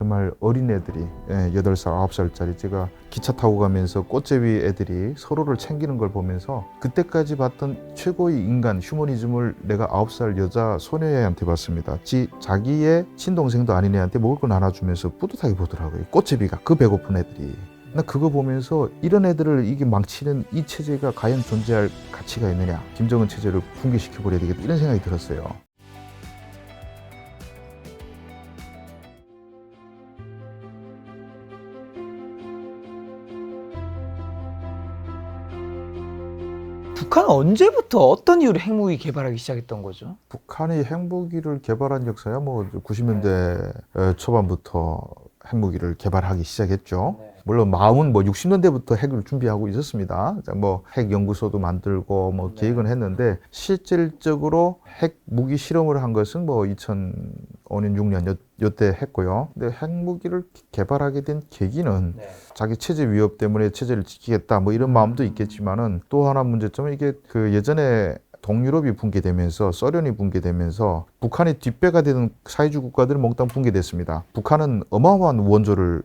정말 어린애들이 8살, 9살짜리 제가 기차 타고 가면서 꽃제비 애들이 서로를 챙기는 걸 보면서 그때까지 봤던 최고의 인간, 휴머니즘을 내가 9살 여자 소녀애한테 봤습니다. 자기의 친동생도 아닌 애한테 먹을 거 나눠주면서 뿌듯하게 보더라고요. 꽃제비가, 그 배고픈 애들이. 나 그거 보면서 이런 애들을 이게 망치는 이 체제가 과연 존재할 가치가 있느냐, 김정은 체제를 붕괴시켜버려야 되겠다, 이런 생각이 들었어요. 북한은 언제부터 어떤 이유로 핵무기 개발하기 시작했던 거죠? 북한이 핵무기를 개발한 역사야 뭐 90년대 초반부터 핵무기를 개발하기 시작했죠. 물론 마음은 뭐 60년대부터 핵을 준비하고 있었습니다. 뭐 핵 연구소도 만들고 뭐 계획은 했는데 실질적으로 핵 무기 실험을 한 것은 뭐 2005년 6년 요때 했고요. 근데 핵무기를 개발하게 된 계기는 자기 체제 위협 때문에 체제를 지키겠다 뭐 이런 마음도 있겠지만은 또 하나 문제점은 이게 그 예전에 동유럽이 붕괴되면서 소련이 붕괴되면서 북한이 뒷배가 되는 사회주의 국가들은 몽땅 붕괴됐습니다. 북한은 어마어마한 원조를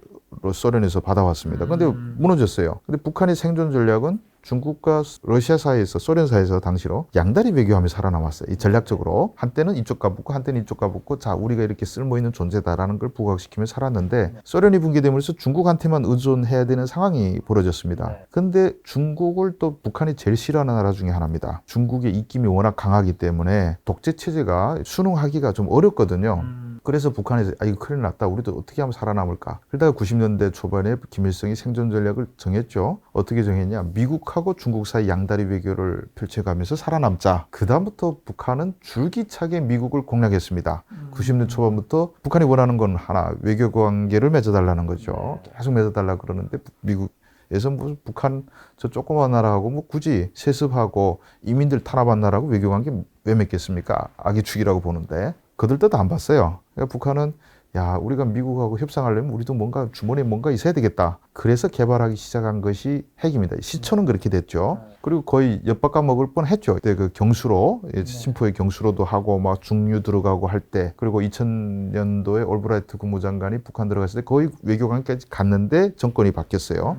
소련에서 받아왔습니다. 그런데 무너졌어요. 근데 북한의 생존 전략은 중국과 러시아 사이에서, 소련 사이에서 당시로 양다리 외교하며 살아남았어요. 이 전략적으로 한때는 이쪽 가붙고 한때는 이쪽 가붙고, 자, 우리가 이렇게 쓸모 있는 존재다라는 걸 부각시키며 살았는데 소련이 붕괴되면서 중국한테만 의존해야 되는 상황이 벌어졌습니다. 근데 중국을 또 북한이 제일 싫어하는 나라 중에 하나입니다. 중국의 입김이 워낙 강하기 때문에 독재 체제가 순응하기가 좀 어렵거든요. 그래서 북한에서 이거 큰일 났다, 우리도 어떻게 하면 살아남을까. 그러다가 90년대 초반에 김일성이 생존 전략을 정했죠. 어떻게 정했냐, 미국하고 중국 사이 양다리 외교를 펼쳐가면서 살아남자. 그 다음부터 북한은 줄기차게 미국을 공략했습니다. 90년 초반부터 북한이 원하는 건 하나, 외교 관계를 맺어달라는 거죠. 계속 맺어달라 그러는데 미국에서 무슨 북한 저 조그만 나라하고 뭐 굳이 세습하고 이민들 탄압한 나라하고 외교 관계 왜 맺겠습니까? 악의 축이라고 보는데 그들 뜻도 안 봤어요. 그러니까 북한은 야, 우리가 미국하고 협상하려면 우리도 뭔가 주머니에 뭔가 있어야 되겠다. 그래서 개발하기 시작한 것이 핵입니다. 시초는 그렇게 됐죠. 그리고 거의 엿바꿔 먹을 뻔했죠. 그때 그 경수로, 진포의 경수로도 하고 막 중유 들어가고 할 때, 그리고 2000년도에 올브라이트 국무장관이 북한 들어갔을 때 거의 외교관까지 갔는데 정권이 바뀌었어요.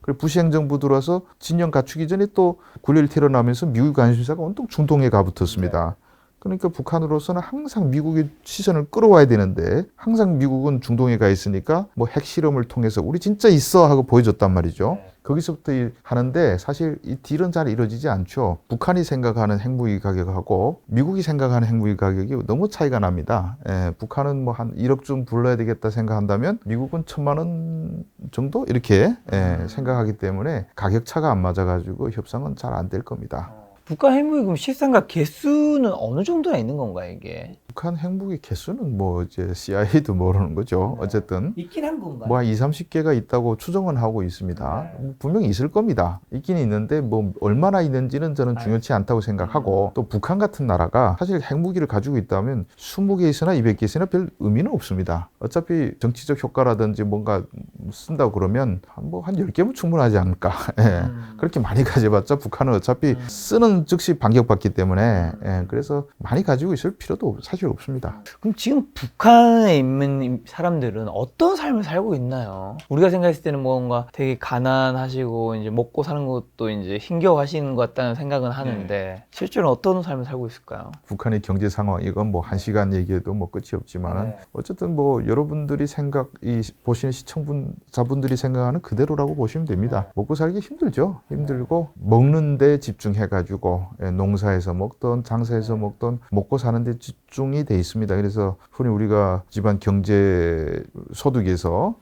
그리고 부시 행정부 들어와서 진영 갖추기 전에 또 9.11 테러 나면서 미국 관심사가 온통 중동에 가붙었습니다. 그러니까 북한으로서는 항상 미국의 시선을 끌어와야 되는데 항상 미국은 중동에 가 있으니까 뭐 핵실험을 통해서 우리 진짜 있어 하고 보여줬단 말이죠. 거기서부터 하는데 사실 이 딜은 잘 이루어지지 않죠. 북한이 생각하는 핵무기 가격하고 미국이 생각하는 핵무기 가격이 너무 차이가 납니다. 북한은 뭐 한 1억쯤 불러야 되겠다 생각한다면 미국은 1,000만 원 정도 이렇게 생각하기 때문에 가격 차가 안 맞아가지고 협상은 잘 안 될 겁니다. 북한 핵무기 그럼 실상과 개수는 어느 정도나 있는 건가요, 이게? 북한 핵무기 개수는 뭐 이제 CIA도 모르는 거죠. 어쨌든 있긴 한 건가요? 뭐 한 20, 30개가 있다고 추정은 하고 있습니다. 분명히 있을 겁니다. 있긴 있는데 뭐 얼마나 있는지는 저는 중요치 않다고 생각하고, 또 북한 같은 나라가 사실 핵무기를 가지고 있다면 20개 있으나 200개 있으나 별 의미는 없습니다. 어차피 정치적 효과라든지 뭔가 쓴다고 그러면 한 10개면 충분하지 않을까. 그렇게 많이 가져봤자 북한은 어차피 쓰는 즉시 반격받기 때문에 그래서 많이 가지고 있을 필요도 사실 없습니다. 그럼 지금 북한에 있는 사람들은 어떤 삶을 살고 있나요? 우리가 생각했을 때는 뭔가 되게 가난하시고 이제 먹고 사는 것도 이제 힘겨워하시는 것 같다는 생각은 하는데 실제로 어떤 삶을 살고 있을까요? 북한의 경제 상황, 이건 뭐 1시간 얘기해도 뭐 끝이 없지만은 어쨌든 뭐 여러분들이 보시는 시청자분들이 생각하는 그대로라고 보시면 됩니다. 먹고 살기 힘들죠. 힘들고 먹는 데 집중해가지고 농사에서 먹던 장사에서 먹던 먹고 사는 데 집중이 돼 있습니다. 그래서 흔히 우리가 집안 경제 소득에서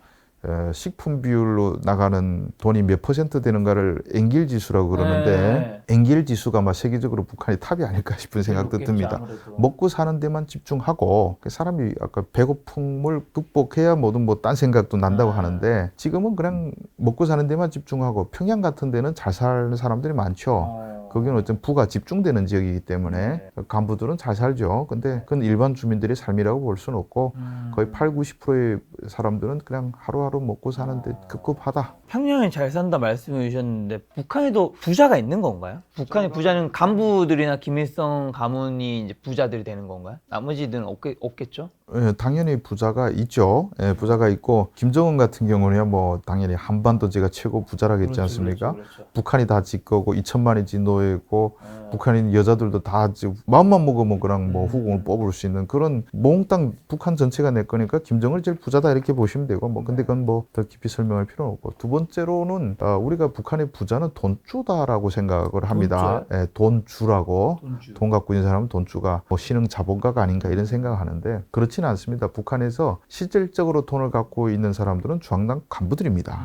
식품 비율로 나가는 돈이 몇 퍼센트 되는가를 엔겔 지수라고 그러는데 엔겔 지수가 막 세계적으로 북한이 탑이 아닐까 싶은 생각도 듭니다. 아무래도. 먹고 사는 데만 집중하고 사람이 아까 배고픔을 극복해야 뭐든 뭐 딴 생각도 난다고 하는데 지금은 그냥 먹고 사는 데만 집중하고 평양 같은 데는 잘 사는 사람들이 많죠. 거기는 어떤 부가 집중되는 지역이기 때문에 간부들은 잘 살죠. 근데 그건 일반 주민들의 삶이라고 볼 수는 없고 거의 8, 90%의 사람들은 그냥 하루하루 먹고 사는데 급급하다. 평양에 잘 산다 말씀해 주셨는데 북한에도 부자가 있는 건가요? 북한의 부자는 간부들이나 김일성 가문이 이제 부자들이 되는 건가요? 나머지들은 없겠죠? 예, 당연히 부자가 있죠. 예, 부자가 있고 김정은 같은 경우는 뭐 당연히 한반도 제가 최고 부자라겠지 않습니까? 그렇죠. 북한이 다 지 거고 2천만이 지 노예고 북한인 여자들도 다 마음만 먹으면 그냥 뭐 후궁을 뽑을 수 있는 그런 몽땅 북한 전체가 내 거니까 김정은이 제일 부자다 이렇게 보시면 되고 뭐 근데 그건 뭐 더 깊이 설명할 필요는 없고 두 번째로는 우리가 북한의 부자는 돈주다라고 생각을 합니다. 예, 돈주라고 돈 갖고 있는 사람은 돈주가 뭐 신흥 자본가가 아닌가 이런 생각을 하는데 그렇지는 않습니다. 북한에서 실질적으로 돈을 갖고 있는 사람들은 중앙당 간부들입니다.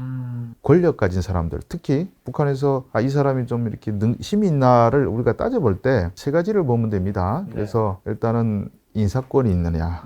권력 가진 사람들 특히 북한에서 이 사람이 좀 이렇게 힘이 있나를 우리가 따져볼 때 세 가지를 보면 됩니다. 그래서 일단은 인사권이 있느냐,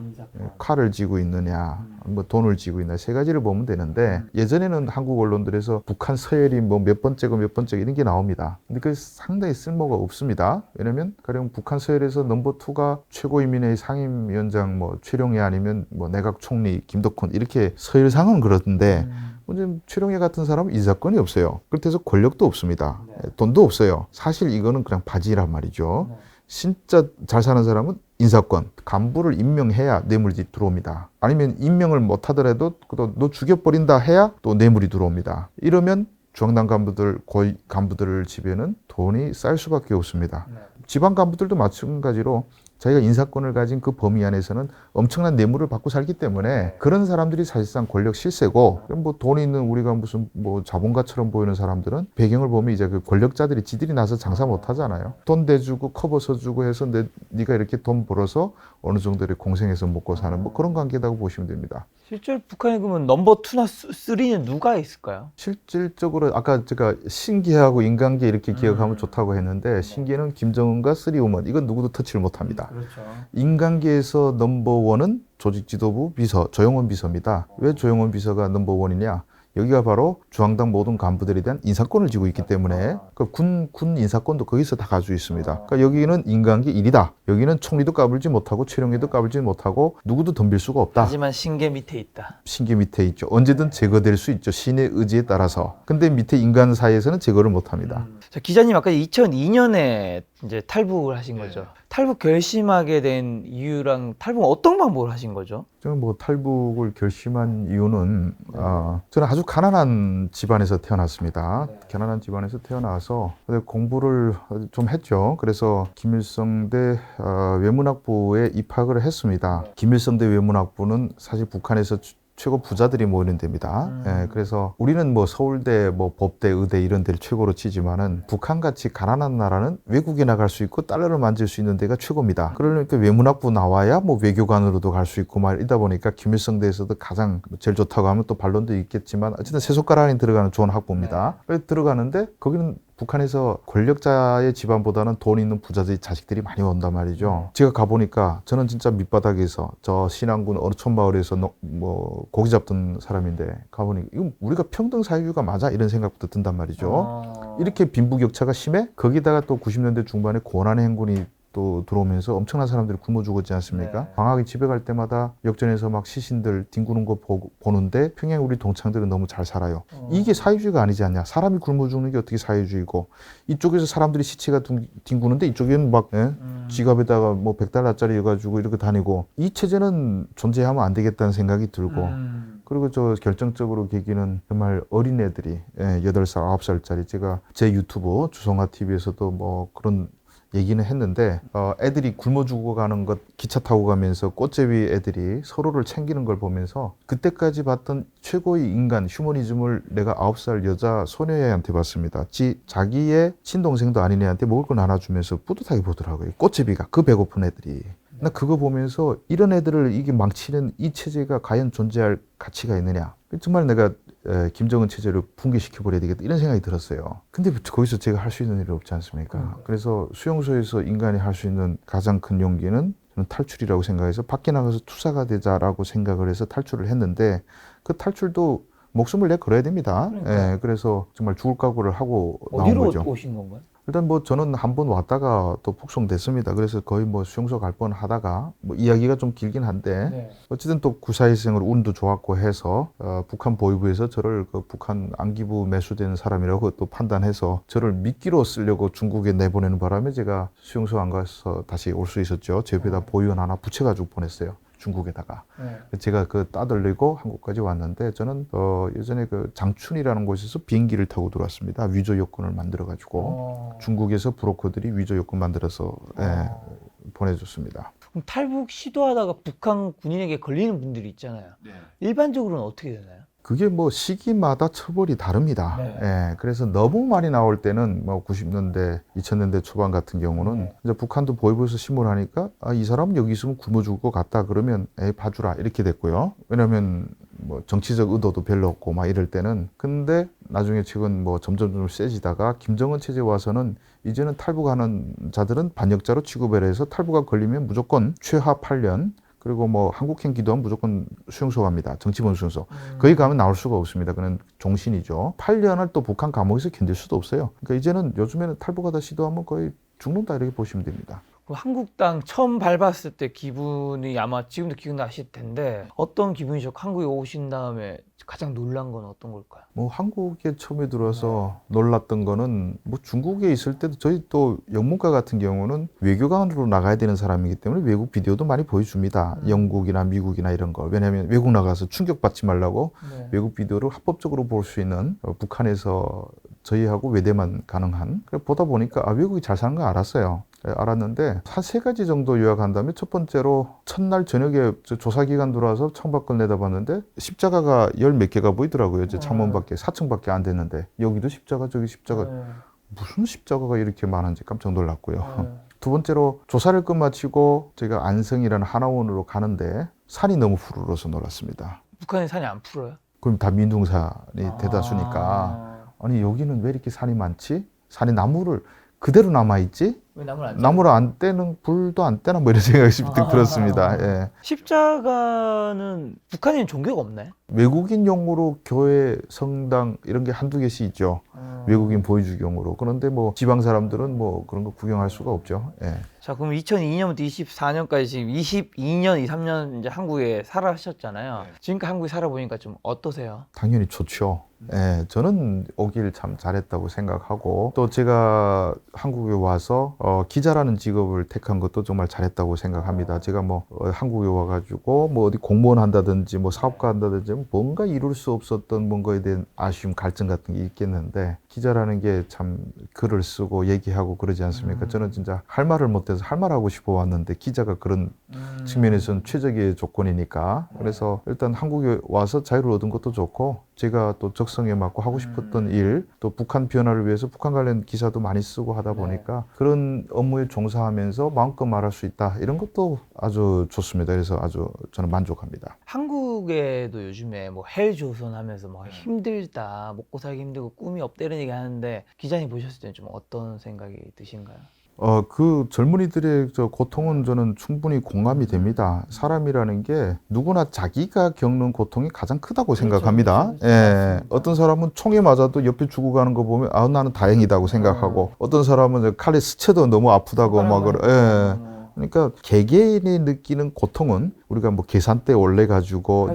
칼을 쥐고 있느냐, 뭐 돈을 쥐고 있느냐 세 가지를 보면 되는데 예전에는 한국 언론들에서 북한 서열이 뭐 몇 번째고 몇 번째 이런 게 나옵니다. 근데 그게 상당히 쓸모가 없습니다. 왜냐면 가령 북한 서열에서 넘버 2가 최고인민회의 상임위원장 뭐 최룡해 아니면 뭐 내각 총리 김덕훈 이렇게 서열상은 그러던데 지금 최룡해 같은 사람은 인사권이 없어요. 그렇다고 해서 권력도 없습니다. 돈도 없어요. 사실 이거는 그냥 바지란 말이죠. 진짜 잘 사는 사람은 인사권, 간부를 임명해야 뇌물이 들어옵니다. 아니면 임명을 못 하더라도 너 죽여버린다 해야 또 뇌물이 들어옵니다. 이러면 중앙당 간부들, 고위 간부들 집에는 돈이 쌓일 수밖에 없습니다. 지방 간부들도 마찬가지로 자기가 인사권을 가진 그 범위 안에서는 엄청난 뇌물을 받고 살기 때문에 그런 사람들이 사실상 권력 실세고 뭐 돈이 있는 우리가 무슨 뭐 자본가처럼 보이는 사람들은 배경을 보면 이제 그 권력자들이 지들이 나서 장사 못 하잖아요. 돈 대주고 커버 써주고 해서 네가 이렇게 돈 벌어서 어느 정도 이렇게 공생해서 먹고 사는 뭐 그런 관계라고 보시면 됩니다. 실제로 북한에 그러면 넘버 2나 3는 누가 있을까요? 실질적으로 아까 제가 신기하고 인간계 이렇게 기억하면 좋다고 했는데 신기는 김정은과 쓰리우먼 이건 누구도 터치를 못합니다. 그렇죠. 인간계에서 넘버원은 조직지도부 비서 조영원 비서입니다. 왜 조영원 비서가 넘버원이냐? 여기가 바로 중앙당 모든 간부들에 대한 인사권을 쥐고 있기 때문에 그 군 인사권도 거기서 다 가지고 있습니다. 그러니까 여기는 인간계 1이다. 여기는 총리도 까불지 못하고 최룡해도 까불지 못하고 누구도 덤빌 수가 없다. 하지만 신계 밑에 있다. 신계 밑에 있죠. 언제든 제거될 수 있죠. 신의 의지에 따라서. 근데 밑에 인간 사이에서는 제거를 못합니다. 자, 기자님 아까 2002년에 이제 탈북을 하신 거죠. 탈북 결심하게 된 이유랑 탈북은 어떤 방법을 하신 거죠? 저는 뭐 탈북을 결심한 이유는 저는 아주 가난한 집안에서 태어났습니다. 가난한 집안에서 태어나서 공부를 좀 했죠. 그래서 김일성대 외문학부에 입학을 했습니다. 김일성대 외문학부는 사실 북한에서 최고 부자들이 모이는 데입니다. 예, 그래서 우리는 뭐 서울대, 뭐 법대, 의대 이런 데를 최고로 치지만은 북한같이 가난한 나라는 외국에 나갈 수 있고 달러를 만질 수 있는 데가 최고입니다. 그러니까 외문학부 나와야 뭐 외교관으로도 갈 수 있고 막 이러다 보니까 김일성대에서도 가장 제일 좋다고 하면 또 반론도 있겠지만 어쨌든 세 손가락 안에 들어가는 좋은 학부입니다. 그래서 들어가는데 거기는 북한에서 권력자의 집안보다는 돈 있는 부자들이 자식들이 많이 온단 말이죠. 제가 가보니까 저는 진짜 밑바닥에서 저 신안군 어촌 마을에서 뭐 고기 잡던 사람인데 가보니까 이거 우리가 평등 사회주의가 맞아? 이런 생각부터 든단 말이죠. 이렇게 빈부격차가 심해? 거기다가 또 90년대 중반에 고난의 행군이 또 들어오면서 엄청난 사람들이 굶어 죽었지 않습니까? 방학에 집에 갈 때마다 역전에서 막 시신들 뒹구는 거 보는데 평양 우리 동창들은 너무 잘 살아요. 이게 사회주의가 아니지 않냐? 사람이 굶어 죽는 게 어떻게 사회주의고 이쪽에서 사람들이 시체가 뒹구는데 이쪽에는 막 지갑에다가 뭐 100달러짜리 해가지고 이렇게 다니고 이 체제는 존재하면 안 되겠다는 생각이 들고 그리고 저 결정적으로 계기는 정말 어린애들이 8살, 9살짜리 제가 제 유튜브 주성아 TV에서도 뭐 그런 얘기는 했는데 애들이 굶어 죽어가는 것 기차 타고 가면서 꽃제비 애들이 서로를 챙기는 걸 보면서 그때까지 봤던 최고의 인간 휴머니즘을 내가 9살 여자 소녀애한테 봤습니다. 자기의 친동생도 아닌 애한테 먹을 걸 나눠주면서 뿌듯하게 보더라고요. 꽃제비가 그 배고픈 애들이. 나 그거 보면서 이런 애들을 이게 망치는 이 체제가 과연 존재할 가치가 있느냐. 정말 내가 김정은 체제를 붕괴시켜버려야 되겠다 이런 생각이 들었어요. 근데 거기서 제가 할 수 있는 일이 없지 않습니까? 그래서 수용소에서 인간이 할 수 있는 가장 큰 용기는 저는 탈출이라고 생각해서 밖에 나가서 투사가 되자라고 생각을 해서 탈출을 했는데 그 탈출도 목숨을 내 걸어야 됩니다. 예, 그래서 정말 죽을 각오를 하고 나온 거죠. 어디로 오신 건가요? 일단 뭐 저는 한번 왔다가 또 북송됐습니다. 그래서 거의 뭐 수용소 갈 뻔 하다가 뭐 이야기가 좀 길긴 한데 어쨌든 또 구사일생으로 운도 좋았고 해서 북한 보위부에서 저를 그 북한 안기부 매수되는 사람이라고 또 판단해서 저를 미끼로 쓰려고 중국에 내보내는 바람에 제가 수용소 안 가서 다시 올 수 있었죠. 제 옆에다 보위원 하나 붙여가지고 보냈어요. 중국에다가. 제가 그 따돌리고 한국까지 왔는데 저는 예전에 그 장춘이라는 곳에서 비행기를 타고 들어왔습니다. 위조 요건을 만들어 가지고 중국에서 브로커들이 위조 요건 만들어서 보내줬습니다. 그럼 탈북 시도하다가 북한 군인에게 걸리는 분들이 있잖아요. 일반적으로는 어떻게 되나요? 그게 뭐 시기마다 처벌이 다릅니다. 예, 그래서 너무 많이 나올 때는 뭐 90년대, 2000년대 초반 같은 경우는 이제 북한도 보이브에서 신문하니까 이 사람 여기 있으면 굶어 죽을 것 같다 그러면 봐주라 이렇게 됐고요. 왜냐하면 뭐 정치적 의도도 별로 없고 막 이럴 때는. 근데 나중에 최근 뭐 점점 세지다가 김정은 체제 와서는 이제는 탈북하는 자들은 반역자로 취급을 해서 탈북가 걸리면 무조건 최하 8년 그리고 뭐 한국행 기도하면 무조건 수용소 갑니다. 정치범 수용소. 거기 가면 나올 수가 없습니다. 그는 종신이죠. 8년을 또 북한 감옥에서 견딜 수도 없어요. 그러니까 이제는 요즘에는 탈북하다 시도하면 거의 죽는다 이렇게 보시면 됩니다. 한국 땅 처음 밟았을 때 기분이 아마 지금도 기억나실 텐데 어떤 기분이셨고 한국에 오신 다음에 가장 놀란 건 어떤 걸까요? 뭐 한국에 처음에 들어와서 놀랐던 거는 뭐 중국에 있을 때도 저희 또 영문과 같은 경우는 외교관으로 나가야 되는 사람이기 때문에 외국 비디오도 많이 보여줍니다. 영국이나 미국이나 이런 거. 왜냐하면 외국 나가서 충격받지 말라고 외국 비디오를 합법적으로 볼 수 있는 북한에서 저희하고 외대만 가능한. 보다 보니까 외국이 잘 사는 거 알았어요. 알았는데 한 3가지 정도 요약한 다음에 첫 번째로 첫날 저녁에 조사기관 들어와서 창밖을 내다봤는데 십자가가 10몇 개가 보이더라고요. 이제 창문밖에 4층밖에 안 됐는데 여기도 십자가 저기 십자가 무슨 십자가가 이렇게 많은지 깜짝 놀랐고요. 두 번째로 조사를 끝마치고 제가 안성이라는 하나원으로 가는데 산이 너무 푸르러서 놀랐습니다. 북한의 산이 안 풀어요? 그럼 다 민둥산이 대다수니까 아니 여기는 왜 이렇게 산이 많지? 산에 나무를 그대로 남아있지? 왜 나무를 안 떼는 불도 안 떼나 뭐 이런 생각이 들었습니다. 예. 십자가는 북한에는 종교가 없나요? 외국인 용으로 교회, 성당 이런 게 한두 개씩 있죠. 외국인 보여주기용으로. 그런데 뭐 지방 사람들은 뭐 그런 거 구경할 수가 없죠. 예. 자, 그럼 2002년부터 24년까지 지금 22년, 23년 이제 한국에 살아하셨잖아요. 지금까지 한국에 살아보니까 좀 어떠세요? 당연히 좋죠. 예, 저는 오길 참 잘했다고 생각하고 또 제가 한국에 와서 기자라는 직업을 택한 것도 정말 잘했다고 생각합니다. 제가 뭐 한국에 와가지고 뭐 어디 공무원 한다든지 뭐 사업가 한다든지 뭔가 이룰 수 없었던 뭔가에 대한 아쉬움, 갈증 같은 게 있겠는데 기자라는 게 참 글을 쓰고 얘기하고 그러지 않습니까? 저는 진짜 할 말을 못해서 할 말 하고 싶어 왔는데 기자가 그런 측면에서는 최적의 조건이니까 그래서 일단 한국에 와서 자유를 얻은 것도 좋고 제가 또 적성에 맞고 하고 싶었던 일, 또 북한 변화를 위해서 북한 관련 기사도 많이 쓰고 하다 보니까 그런 업무에 종사하면서 마음껏 말할 수 있다. 이런 것도 아주 좋습니다. 그래서 아주 저는 만족합니다. 한국에도 요즘에 뭐 헬조선 하면서 막 힘들다, 먹고 살기 힘들고 꿈이 없다 이런 얘기 하는데 기자님 보셨을 때는 좀 어떤 생각이 드신가요? 그 젊은이들의 저 고통은 저는 충분히 공감이 됩니다. 사람이라는 게 누구나 자기가 겪는 고통이 가장 크다고 생각합니다. 예. 어떤 사람은 총에 맞아도 옆에 죽어가는 거 보면 나는 다행이다고 생각하고 어떤 사람은 칼에 스쳐도 너무 아프다고 막 그래. 예. 그러니까 개개인이 느끼는 고통은 우리가 뭐 계산대 올려 가지고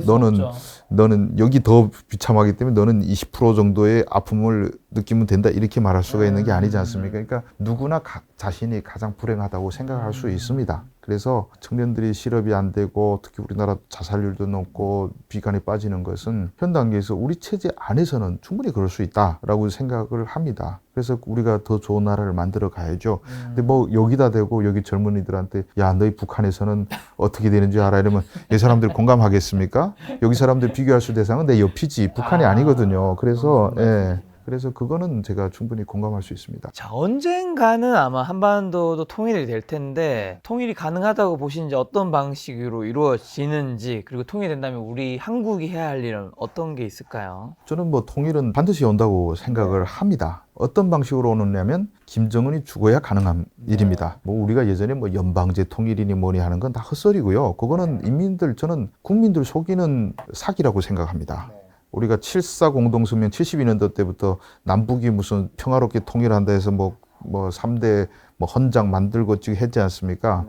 너는 여기 더 비참하기 때문에 너는 20% 정도의 아픔을 느끼면 된다 이렇게 말할 수가 있는 게 아니지 않습니까? 그러니까 누구나 자신이 가장 불행하다고 생각할 수 있습니다. 그래서 청년들이 실업이 안 되고 특히 우리나라 자살률도 높고 비관에 빠지는 것은 현 단계에서 우리 체제 안에서는 충분히 그럴 수 있다라고 생각을 합니다. 그래서 우리가 더 좋은 나라를 만들어 가야죠. 근데 뭐 여기다 대고 여기 젊은이들한테 야 너희 북한에서는 어떻게 되는지 알아 이러면 이 사람들 공감하겠습니까? 여기 사람들 비교할 수 대상은 내 옆이지 북한이 아니거든요. 그래서 그래서 그거는 제가 충분히 공감할 수 있습니다. 자, 언젠가는 아마 한반도도 통일이 될 텐데 통일이 가능하다고 보시는지 어떤 방식으로 이루어지는지 그리고 통일이 된다면 우리 한국이 해야 할 일은 어떤 게 있을까요? 저는 뭐 통일은 반드시 온다고 생각을 합니다. 어떤 방식으로 오느냐면 김정은이 죽어야 가능한 일입니다. 뭐 우리가 예전에 뭐 연방제 통일이니 뭐니 하는 건 다 헛소리고요. 그거는 저는 국민들 속이는 사기라고 생각합니다. 우리가 7.4 공동성명 72년도 때부터 남북이 무슨 평화롭게 통일한다 해서 뭐 3대 뭐 헌장 만들고 지금 했지 않습니까?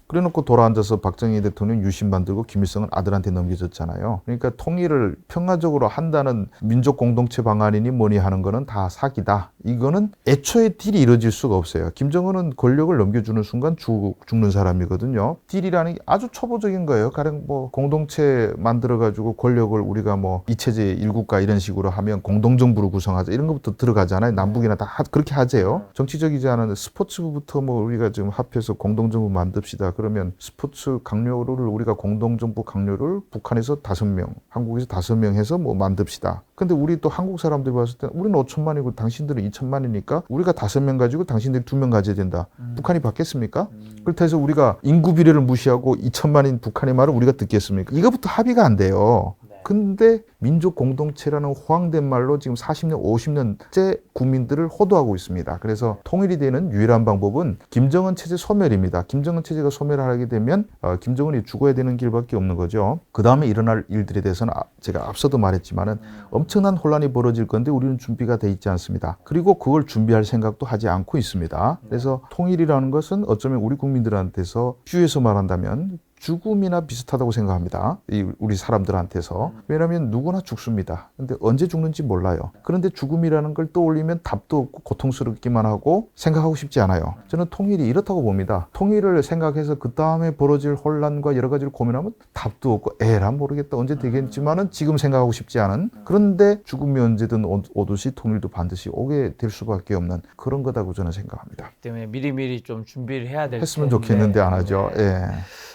그래 놓고 돌아앉아서 박정희 대통령 유신 만들고 김일성은 아들한테 넘겨줬잖아요. 그러니까 통일을 평화적으로 한다는 민족 공동체 방안이니 뭐니 하는 거는 다 사기다. 이거는 애초에 딜이 이루어질 수가 없어요. 김정은은 권력을 넘겨주는 순간 죽는 사람이거든요. 딜이라는 게 아주 초보적인 거예요. 가령 뭐 공동체 만들어가지고 권력을 우리가 뭐 이체제 일국가 이런 식으로 하면 공동정부를 구성하자 이런 것부터 들어가잖아요. 남북이나 다 그렇게 하재요. 정치적이지 않은 스포츠부터 뭐 우리가 지금 합해서 공동정부 만듭시다. 그러면 스포츠 강요를 우리가 공동정부 강요를 북한에서 5명, 한국에서 5명 해서 뭐 만듭시다. 근데 우리 또 한국 사람들이 봤을 때 우리는 5천만이고 당신들은 2천만이니까 우리가 5명 가지고 당신들이 2명 가져야 된다. 북한이 받겠습니까? 그렇다 해서 우리가 인구 비례를 무시하고 2천만인 북한의 말을 우리가 듣겠습니까? 이거부터 합의가 안 돼요. 근데 민족 공동체라는 호황된 말로 지금 40년, 50년째 국민들을 호도하고 있습니다. 그래서 통일이 되는 유일한 방법은 김정은 체제 소멸입니다. 김정은 체제가 소멸하게 되면 김정은이 죽어야 되는 길밖에 없는 거죠. 그 다음에 일어날 일들에 대해서는 제가 앞서도 말했지만은 엄청난 혼란이 벌어질 건데 우리는 준비가 돼 있지 않습니다. 그리고 그걸 준비할 생각도 하지 않고 있습니다. 그래서 통일이라는 것은 어쩌면 우리 국민들한테서 퓨에서 말한다면 죽음이나 비슷하다고 생각합니다. 우리 사람들한테서. 왜냐하면 누구나 죽습니다. 근데 언제 죽는지 몰라요. 그런데 죽음이라는 걸 떠올리면 답도 없고 고통스럽기만 하고 생각하고 싶지 않아요. 저는 통일이 이렇다고 봅니다. 통일을 생각해서 그 다음에 벌어질 혼란과 여러 가지를 고민하면 답도 없고 에라 모르겠다 언제 되겠지만은 지금 생각하고 싶지 않은, 그런데 죽음이 언제든 오듯이 통일도 반드시 오게 될 수밖에 없는 그런 거다고 저는 생각합니다. 때문에 미리미리 좀 준비를 해야 될 했으면 텐데. 좋겠는데 안 하죠. 네. 예.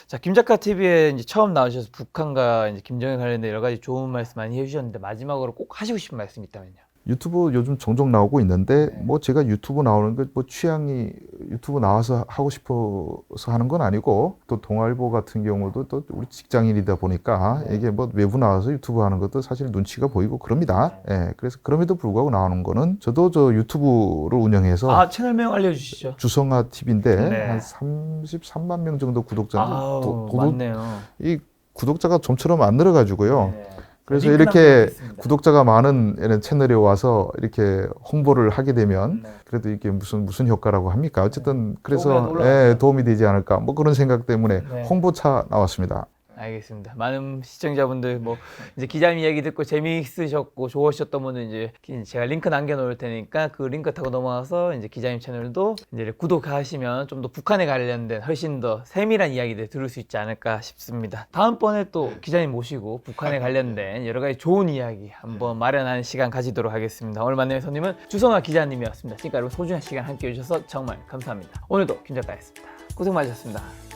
자, 김작가 TV에 이제 처음 나오셔서 북한과 이제 김정일 관련된 여러 가지 좋은 말씀 많이 해주셨는데 마지막으로 꼭 하시고 싶은 말씀 있다면요? 유튜브 요즘 종종 나오고 있는데 뭐 제가 유튜브 나오는 거 뭐 취향이 유튜브 나와서 하고 싶어서 하는 건 아니고 또 동아일보 같은 경우도 또 우리 직장인이다 보니까 이게 뭐 외부 나와서 유튜브 하는 것도 사실 눈치가 보이고 그럽니다. 예. 그래서 그럼에도 불구하고 나오는 거는 저도 저 유튜브를 운영해서 채널명 알려주시죠. 주성아 TV인데 네. 한 33만 명 정도 구독자인데 많네요. 이 구독자가 좀처럼 안 늘어가지고요. 네. 그래서 링크 이렇게 남겨놓겠습니다. 구독자가 많은 이런 채널에 와서 이렇게 홍보를 하게 되면 네. 그래도 이게 무슨 효과라고 합니까? 어쨌든 그래서 도움이 올라가죠. 도움이 되지 않을까 뭐 그런 생각 때문에 네. 홍보차 나왔습니다. 알겠습니다. 많은 시청자분들 뭐 이제 기자님 이야기 듣고 재미있으셨고 좋으셨던 분은 이제 제가 링크 남겨놓을 테니까 그 링크 타고 넘어와서 이제 기자님 채널도 이제 구독하시면 좀 더 북한에 관련된 훨씬 더 세밀한 이야기들 들을 수 있지 않을까 싶습니다. 다음번에 또 기자님 모시고 북한에 관련된 여러 가지 좋은 이야기 한번 마련하는 시간 가지도록 하겠습니다. 오늘 만나는 손님은 주성아 기자님이었습니다. 지금까지 소중한 시간 함께 해주셔서 정말 감사합니다. 오늘도 김 작가였습니다. 고생 많으셨습니다.